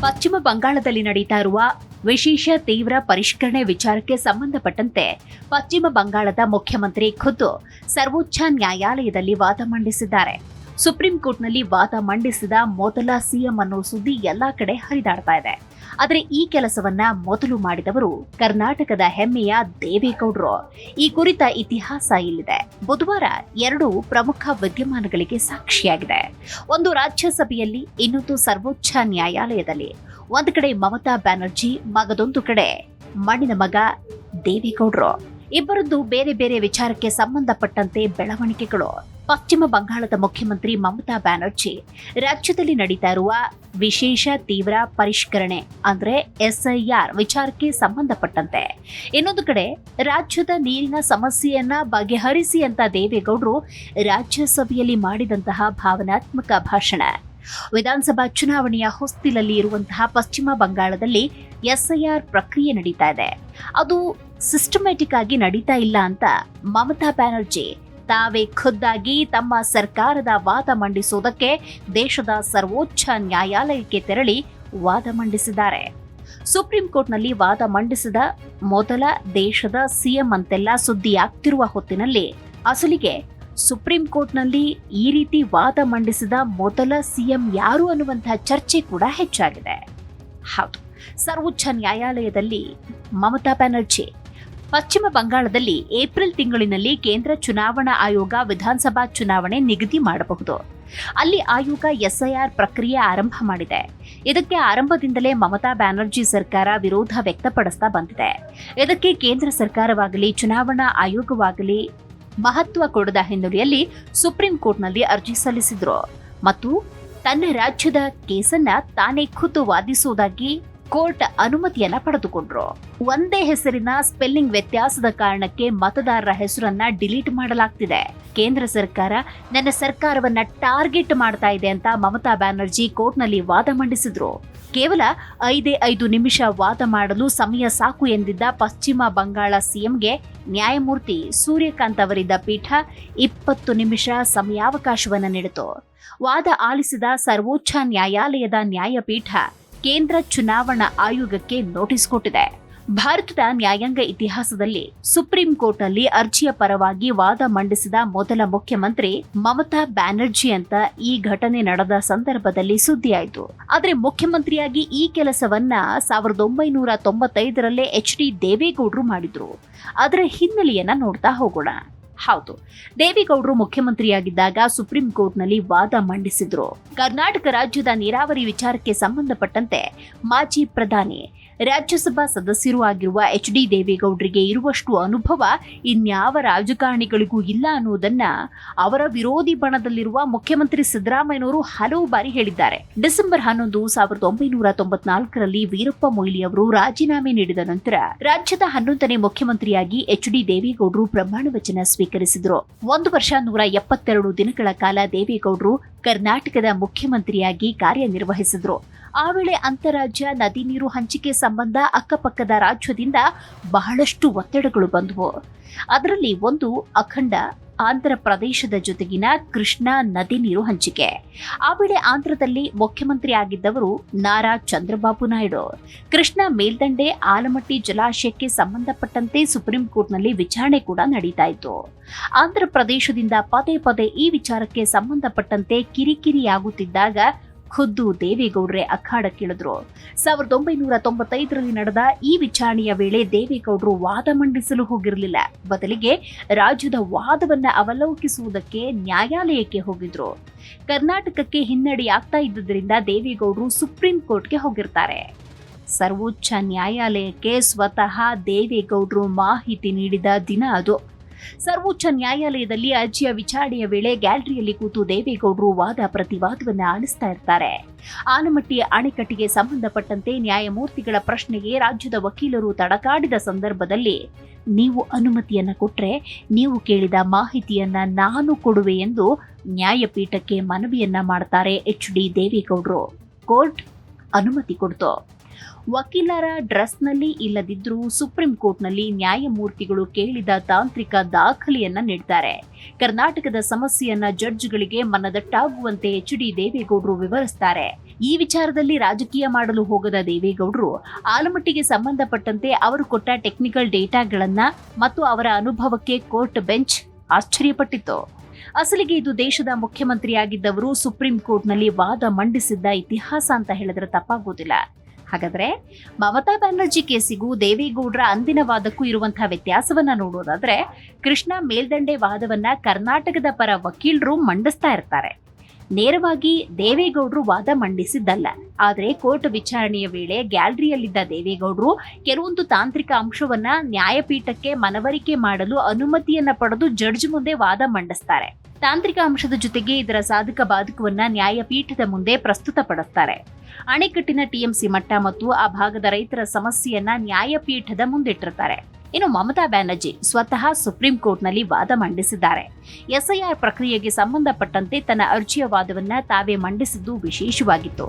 ಪಶ್ಚಿಮ ಬಂಗಾಳದಲ್ಲಿ ನಡೀತಾ ಇರುವ ವಿಶೇಷ ತೀವ್ರ ಪರಿಷ್ಕರಣೆ ವಿಚಾರಕ್ಕೆ ಸಂಬಂಧಪಟ್ಟಂತೆ ಪಶ್ಚಿಮ ಬಂಗಾಳದ ಮುಖ್ಯಮಂತ್ರಿ ಖುದ್ದು ಸರ್ವೋಚ್ಚ ನ್ಯಾಯಾಲಯದಲ್ಲಿ ವಾದ ಮಂಡಿಸಿದ್ದಾರೆ. ಸುಪ್ರೀಂ ಕೋರ್ಟ್ನಲ್ಲಿ ವಾದ ಮಂಡಿಸಿದ ಮೊದಲ ಸಿಎಂ ಅನ್ನೋ ಸುದ್ದಿ ಎಲ್ಲಾ ಕಡೆ ಹರಿದಾಡ್ತಾ ಇದೆ. ಆದರೆ ಈ ಕೆಲಸವನ್ನ ಮೊದಲು ಮಾಡಿದವರು ಕರ್ನಾಟಕದ ಹೆಮ್ಮೆಯ ದೇವೇಗೌಡರು. ಈ ಕುರಿತ ಇತಿಹಾಸ ಇಲ್ಲಿದೆ. ಬುಧವಾರ ಎರಡು ಪ್ರಮುಖ ವಿದ್ಯಮಾನಗಳಿಗೆ ಸಾಕ್ಷಿಯಾಗಿದೆ. ಒಂದು ರಾಜ್ಯಸಭೆಯಲ್ಲಿ, ಇನ್ನೊಂದು ಸರ್ವೋಚ್ಚ ನ್ಯಾಯಾಲಯದಲ್ಲಿ. ಒಂದು ಕಡೆ ಮಮತಾ ಬ್ಯಾನರ್ಜಿ, ಮಗದೊಂದು ಕಡೆ ಮಣ್ಣಿನ ಮಗ ದೇವೇಗೌಡರು. ಇಬ್ಬರದ್ದು ಬೇರೆ ಬೇರೆ ವಿಚಾರಕ್ಕೆ ಸಂಬಂಧಪಟ್ಟಂತೆ ಬೆಳವಣಿಗೆಗಳು. ಪಶ್ಚಿಮ ಬಂಗಾಳದ ಮುಖ್ಯಮಂತ್ರಿ ಮಮತಾ ಬ್ಯಾನರ್ಜಿ ರಾಜ್ಯದಲ್ಲಿ ನಡೀತಾ ಇರುವ ವಿಶೇಷ ತೀವ್ರ ಪರಿಷ್ಕರಣೆ ಅಂದ್ರೆ SIR ವಿಚಾರಕ್ಕೆ ಸಂಬಂಧಪಟ್ಟಂತೆ, ಇನ್ನೊಂದು ಕಡೆ ರಾಜ್ಯದ ನೀರಿನ ಸಮಸ್ಯೆಯನ್ನ ಬಗೆಹರಿಸಿ ಅಂತ ದೇವೇಗೌಡರು ರಾಜ್ಯಸಭೆಯಲ್ಲಿ ಮಾಡಿದಂತಹ ಭಾವನಾತ್ಮಕ ಭಾಷಣ. ವಿಧಾನಸಭಾ ಚುನಾವಣೆಯ ಹೊಸ್ತಿಲಲ್ಲಿ ಇರುವಂತಹ ಪಶ್ಚಿಮ ಬಂಗಾಳದಲ್ಲಿ SIR ಪ್ರಕ್ರಿಯೆ ನಡೀತಾ ಇದೆ. ಅದು ಸಿಸ್ಟಮ್ಯಾಟಿಕ್ ಆಗಿ ನಡೀತಾ ಇಲ್ಲ ಅಂತ ಮಮತಾ ಬ್ಯಾನರ್ಜಿ ತಾವೇ ಖುದ್ದಾಗಿ ತಮ್ಮ ಸರ್ಕಾರದ ವಾದ ಮಂಡಿಸುವುದಕ್ಕೆ ದೇಶದ ಸರ್ವೋಚ್ಚ ನ್ಯಾಯಾಲಯಕ್ಕೆ ತೆರಳಿ ವಾದ ಮಂಡಿಸಿದ್ದಾರೆ. ಸುಪ್ರೀಂ ಕೋರ್ಟ್ನಲ್ಲಿ ವಾದ ಮಂಡಿಸಿದ ಮೊದಲ ದೇಶದ ಸಿಎಂ ಅಂತೆಲ್ಲ ಸುದ್ದಿಯಾಗ್ತಿರುವ ಹೊತ್ತಿನಲ್ಲಿ ಅಸಲಿಗೆ ಸುಪ್ರೀಂ ಕೋರ್ಟ್ನಲ್ಲಿ ಈ ರೀತಿ ವಾದ ಮಂಡಿಸಿದ ಮೊದಲ ಸಿಎಂ ಯಾರು ಅನ್ನುವಂತಹ ಚರ್ಚೆ ಕೂಡ ಹೆಚ್ಚಾಗಿದೆ. ಹೌದು, ಸರ್ವೋಚ್ಚ ನ್ಯಾಯಾಲಯದಲ್ಲಿ ಮಮತಾ ಬ್ಯಾನರ್ಜಿ. ಪಶ್ಚಿಮ ಬಂಗಾಳದಲ್ಲಿ ಏಪ್ರಿಲ್ ತಿಂಗಳಿನಲ್ಲಿ ಕೇಂದ್ರ ಚುನಾವಣಾ ಆಯೋಗ ವಿಧಾನಸಭಾ ಚುನಾವಣೆ ನಿಗದಿ ಮಾಡಬಹುದು. ಅಲ್ಲಿ ಆಯೋಗ SIR ಪ್ರಕ್ರಿಯೆ ಆರಂಭ ಮಾಡಿದೆ. ಇದಕ್ಕೆ ಆರಂಭದಿಂದಲೇ ಮಮತಾ ಬ್ಯಾನರ್ಜಿ ಸರ್ಕಾರ ವಿರೋಧ ವ್ಯಕ್ತಪಡಿಸ್ತಾ ಬಂದಿದೆ. ಇದಕ್ಕೆ ಕೇಂದ್ರ ಸರ್ಕಾರವಾಗಲಿ ಚುನಾವಣಾ ಆಯೋಗವಾಗಲಿ ಮಹತ್ವ ಕೊಡದ ಹಿನ್ನೆಲೆಯಲ್ಲಿ ಸುಪ್ರೀಂ ಕೋರ್ಟ್ನಲ್ಲಿ ಅರ್ಜಿ ಸಲ್ಲಿಸಿದ್ರು ಮತ್ತು ತನ್ನ ರಾಜ್ಯದ ಕೇಸನ್ನ ತಾನೇ ಖುದ್ದು ವಾದಿಸುವುದಾಗಿ ಕೋರ್ಟ್ ಅನುಮತಿಯನ್ನ ಪಡೆದುಕೊಂಡ್ರು. ಒಂದೇ ಹೆಸರಿನ ಸ್ಪೆಲ್ಲಿಂಗ್ ವ್ಯತ್ಯಾಸದ ಕಾರಣಕ್ಕೆ ಮತದಾರರ ಹೆಸರನ್ನ ಡಿಲೀಟ್ ಮಾಡಲಾಗ್ತಿದೆ. ಕೇಂದ್ರ ಸರ್ಕಾರ ನನ್ನ ಸರ್ಕಾರವನ್ನ ಟಾರ್ಗೆಟ್ ಮಾಡ್ತಾ ಇದೆ ಅಂತ ಮಮತಾ ಬ್ಯಾನರ್ಜಿ ಕೋರ್ಟ್ನಲ್ಲಿ ವಾದ ಮಂಡಿಸಿದ್ರು. ಕೇವಲ 5 ನಿಮಿಷ ವಾದ ಮಾಡಲು ಸಮಯ ಸಾಕು ಎಂದಿದ್ದ ಪಶ್ಚಿಮ ಬಂಗಾಳ ಸಿಎಂಗೆ ನ್ಯಾಯಮೂರ್ತಿ ಸೂರ್ಯಕಾಂತ್ ಅವರಿದ್ದ ಪೀಠ 20 ನಿಮಿಷ ಸಮಯಾವಕಾಶವನ್ನ ನೀಡಿತು. ವಾದ ಆಲಿಸಿದ ಸರ್ವೋಚ್ಚ ನ್ಯಾಯಾಲಯದ ನ್ಯಾಯಪೀಠ ಕೇಂದ್ರ ಚುನಾವಣಾ ಆಯೋಗಕ್ಕೆ ನೋಟಿಸ್ ಕೊಟ್ಟಿದೆ. ಭಾರತದ ನ್ಯಾಯಾಂಗ ಇತಿಹಾಸದಲ್ಲಿ ಸುಪ್ರೀಂ ಕೋರ್ಟ್ನಲ್ಲಿ ಅರ್ಜಿಯ ಪರವಾಗಿ ವಾದ ಮಂಡಿಸಿದ ಮೊದಲ ಮುಖ್ಯಮಂತ್ರಿ ಮಮತಾ ಬ್ಯಾನರ್ಜಿ ಅಂತ ಈ ಘಟನೆ ನಡೆದ ಸಂದರ್ಭದಲ್ಲಿ ಸುದ್ದಿಯಾಯಿತು. ಆದರೆ ಮುಖ್ಯಮಂತ್ರಿಯಾಗಿ ಈ ಕೆಲಸವನ್ನ 1995ರಲ್ಲೇ HD ದೇವೇಗೌಡರು ಮಾಡಿದ್ರು. ಅದರ ಹಿನ್ನೆಲೆಯನ್ನ ನೋಡ್ತಾ ಹೋಗೋಣ. ಹೌದು, ದೇವೇಗೌಡರು ಮುಖ್ಯಮಂತ್ರಿಯಾಗಿದ್ದಾಗ ಸುಪ್ರೀಂ ಕೋರ್ಟ್ನಲ್ಲಿ ವಾದ ಮಂಡಿಸಿದ್ರು. ಕರ್ನಾಟಕ ರಾಜ್ಯದ ನೀರಾವರಿ ವಿಚಾರಕ್ಕೆ ಸಂಬಂಧಪಟ್ಟಂತೆ ಮಾಜಿ ಪ್ರಧಾನಿ, ರಾಜ್ಯಸಭಾ ಸದಸ್ಯರೂ ಆಗಿರುವ HD ದೇವೇಗೌಡರಿಗೆ ಇರುವಷ್ಟು ಅನುಭವ ಇನ್ಯಾವ ರಾಜಕಾರಣಿಗಳಿಗೂ ಇಲ್ಲ ಅನ್ನುವುದನ್ನ ಅವರ ವಿರೋಧಿ ಬಣದಲ್ಲಿರುವ ಮುಖ್ಯಮಂತ್ರಿ ಸಿದ್ದರಾಮಯ್ಯನವರು ಹಲವು ಬಾರಿ ಹೇಳಿದ್ದಾರೆ. ಡಿಸೆಂಬರ್ 11, 1994ರಲ್ಲಿ ವೀರಪ್ಪ ಮೊಯ್ಲಿ ಅವರು ರಾಜೀನಾಮೆ ನೀಡಿದ ನಂತರ ರಾಜ್ಯದ 11ನೇ ಮುಖ್ಯಮಂತ್ರಿಯಾಗಿ HD ದೇವೇಗೌಡರು ಪ್ರಮಾಣ ವಚನ ಸ್ವೀಕರಿಸಿದ್ರು. 1 ವರ್ಷ 172 ದಿನಗಳ ಕಾಲ ದೇವೇಗೌಡರು ಕರ್ನಾಟಕದ ಮುಖ್ಯಮಂತ್ರಿಯಾಗಿ ಕಾರ್ಯನಿರ್ವಹಿಸಿದ್ರು. ಆ ವೇಳೆ ಅಂತಾರಾಜ್ಯ ನದಿ ನೀರು ಹಂಚಿಕೆ ಸಂಬಂಧ ಅಕ್ಕಪಕ್ಕದ ರಾಜ್ಯದಿಂದ ಬಹಳಷ್ಟು ಒತ್ತಡಗಳು ಬಂದವು. ಅದರಲ್ಲಿ ಒಂದು ಅಖಂಡ ಆಂಧ್ರ ಪ್ರದೇಶದ ಜೊತೆಗಿನ ಕೃಷ್ಣಾ ನದಿ ನೀರು ಹಂಚಿಕೆ. ಆ ವೇಳೆ ಆಂಧ್ರದಲ್ಲಿ ಮುಖ್ಯಮಂತ್ರಿ ಆಗಿದ್ದವರು ನಾರಾ ಚಂದ್ರಬಾಬು ನಾಯ್ಡು. ಕೃಷ್ಣಾ ಮೇಲ್ದಂಡೆ ಆಲಮಟ್ಟಿ ಜಲಾಶಯಕ್ಕೆ ಸಂಬಂಧಪಟ್ಟಂತೆ ಸುಪ್ರೀಂ ಕೋರ್ಟ್ನಲ್ಲಿ ವಿಚಾರಣೆ ಕೂಡ ನಡೀತಾ ಇತ್ತು. ಆಂಧ್ರ ಪ್ರದೇಶದಿಂದ ಪದೇ ಪದೇ ಈ ವಿಚಾರಕ್ಕೆ ಸಂಬಂಧಪಟ್ಟಂತೆ ಕಿರಿಕಿರಿಯಾಗುತ್ತಿದ್ದಾಗ ಖುದ್ದು ದೇವೇಗೌಡರೇ ಅಖಾಡಕ್ಕಿಳಿದ್ರು. 1995ರಲ್ಲಿ ನಡೆದ ಈ ವಿಚಾರಣೆಯ ವೇಳೆ ದೇವೇಗೌಡರು ವಾದ ಮಂಡಿಸಲು ಹೋಗಿರಲಿಲ್ಲ. ಬದಲಿಗೆ ರಾಜ್ಯದ ವಾದವನ್ನ ಅವಲೋಕಿಸುವುದಕ್ಕೆ ನ್ಯಾಯಾಲಯಕ್ಕೆ ಹೋಗಿದ್ರು. ಕರ್ನಾಟಕಕ್ಕೆ ಹಿನ್ನಡೆಯಾಗ್ತಾ ಇದ್ದುದರಿಂದ ದೇವೇಗೌಡರು ಸುಪ್ರೀಂ ಕೋರ್ಟ್ಗೆ ಹೋಗಿರ್ತಾರೆ. ಸರ್ವೋಚ್ಚ ನ್ಯಾಯಾಲಯಕ್ಕೆ ಸ್ವತಃ ದೇವೇಗೌಡರು ಮಾಹಿತಿ ನೀಡಿದ ದಿನ ಅದು. ಸರ್ವೋಚ್ಚ ನ್ಯಾಯಾಲಯದಲ್ಲಿ ಅರ್ಜಿಯ ವಿಚಾರಣೆಯ ವೇಳೆ ಗ್ಯಾಲರಿಯಲ್ಲಿ ಕೂತು ದೇವೇಗೌಡರು ವಾದ ಪ್ರತಿವಾದವನ್ನ ಆಲಿಸ್ತಾ ಇರ್ತಾರೆ. ಆಲಮಟ್ಟಿ ಅಣೆಕಟ್ಟಿಗೆ ಸಂಬಂಧಪಟ್ಟಂತೆ ನ್ಯಾಯಮೂರ್ತಿಗಳ ಪ್ರಶ್ನೆಗೆ ರಾಜ್ಯದ ವಕೀಲರು ತಡಕಾಡಿದ ಸಂದರ್ಭದಲ್ಲಿ ನೀವು ಅನುಮತಿಯನ್ನ ಕೊಟ್ರೆ ನೀವು ಕೇಳಿದ ಮಾಹಿತಿಯನ್ನ ನಾನು ಕೊಡುವೆ ಎಂದು ನ್ಯಾಯಪೀಠಕ್ಕೆ ಮನವಿಯನ್ನ ಮಾಡ್ತಾರೆ HD ದೇವೇಗೌಡರು. ಕೋರ್ಟ್ ಅನುಮತಿ ಕೊಡ್ತು. ವಕೀಲರ ಡ್ರೆಸ್ನಲ್ಲಿ ಇಲ್ಲದಿದ್ರೂ ಸುಪ್ರೀಂ ಕೋರ್ಟ್ನಲ್ಲಿ ನ್ಯಾಯಮೂರ್ತಿಗಳು ಕೇಳಿದ ತಾಂತ್ರಿಕ ದಾಖಲೆಯನ್ನ ನೀಡ್ತಾರೆ. ಕರ್ನಾಟಕದ ಸಮಸ್ಯೆಯನ್ನ ಜಡ್ಜ್ಗಳಿಗೆ ಮನದಟ್ಟಾಗುವಂತೆ HD ದೇವೇಗೌಡರು ವಿವರಿಸ್ತಾರೆ. ಈ ವಿಚಾರದಲ್ಲಿ ರಾಜಕೀಯ ಮಾಡಲು ಹೋಗದ ದೇವೇಗೌಡರು ಆಲಮಟ್ಟಿಗೆ ಸಂಬಂಧಪಟ್ಟಂತೆ ಅವರು ಕೊಟ್ಟ ಟೆಕ್ನಿಕಲ್ ಡೇಟಾಗಳನ್ನ ಮತ್ತು ಅವರ ಅನುಭವಕ್ಕೆ ಕೋರ್ಟ್ ಬೆಂಚ್ ಆಶ್ಚರ್ಯಪಟ್ಟಿತು. ಅಸಲಿಗೆ ಇದು ದೇಶದ ಮುಖ್ಯಮಂತ್ರಿಯಾಗಿದ್ದವರು ಸುಪ್ರೀಂ ಕೋರ್ಟ್ನಲ್ಲಿ ವಾದ ಮಂಡಿಸಿದ್ದ ಇತಿಹಾಸ ಅಂತ ಹೇಳಿದ್ರೆ ತಪ್ಪಾಗೋದಿಲ್ಲ. ಹಾಗಾದ್ರೆ ಮಮತಾ ಬ್ಯಾನರ್ಜಿ ಕೇಸಿಗೂ ದೇವೇಗೌಡರ ಅಂದಿನ ವಾದಕ್ಕೂ ಇರುವಂತಹ ವ್ಯತ್ಯಾಸವನ್ನ ನೋಡೋದಾದ್ರೆ, ಕೃಷ್ಣ ಮೇಲ್ದಂಡೆ ವಾದವನ್ನ ಕರ್ನಾಟಕದ ಪರ ವಕೀಲರು ಮಂಡಿಸ್ತಾ ಇರ್ತಾರೆ. ನೇರವಾಗಿ ದೇವೇಗೌಡರು ವಾದ ಮಂಡಿಸಿದ್ದಲ್ಲ. ಆದರೆ ಕೋರ್ಟ್ ವಿಚಾರಣೆಯ ವೇಳೆ ಗ್ಯಾಲರಿಯಲ್ಲಿದ್ದ ದೇವೇಗೌಡರು ಕೆಲವೊಂದು ತಾಂತ್ರಿಕ ಅಂಶವನ್ನ ನ್ಯಾಯಪೀಠಕ್ಕೆ ಮನವರಿಕೆ ಮಾಡಲು ಅನುಮತಿಯನ್ನ ಪಡೆದು ಜಡ್ಜ್ ಮುಂದೆ ವಾದ ಮಂಡಿಸ್ತಾರೆ. ತಾಂತ್ರಿಕ ಅಂಶದ ಜೊತೆಗೆ ಇದರ ಸಾಧಕ ಬಾಧಕವನ್ನ ನ್ಯಾಯಪೀಠದ ಮುಂದೆ ಪ್ರಸ್ತುತಪಡಿಸ್ತಾರೆ. ಅಣೆಕಟ್ಟಿನ ಟಿಎಂಸಿ ಮಟ್ಟ ಮತ್ತು ಆ ಭಾಗದ ರೈತರ ಸಮಸ್ಯೆಯನ್ನ ನ್ಯಾಯಪೀಠದ ಮುಂದಿಟ್ಟಿರ್ತಾರೆ. ಇನ್ನು ಮಮತಾ ಬ್ಯಾನರ್ಜಿ ಸ್ವತಃ ಸುಪ್ರೀಂ ಕೋರ್ಟ್ನಲ್ಲಿ ವಾದ ಮಂಡಿಸಿದ್ದಾರೆ. ಎಸ್ಐಆರ್ ಪ್ರಕ್ರಿಯೆಗೆ ಸಂಬಂಧಪಟ್ಟಂತೆ ತನ್ನ ಅರ್ಜಿಯ ವಾದವನ್ನ ತಾವೇ ಮಂಡಿಸಿದ್ದು ವಿಶೇಷವಾಗಿತ್ತು.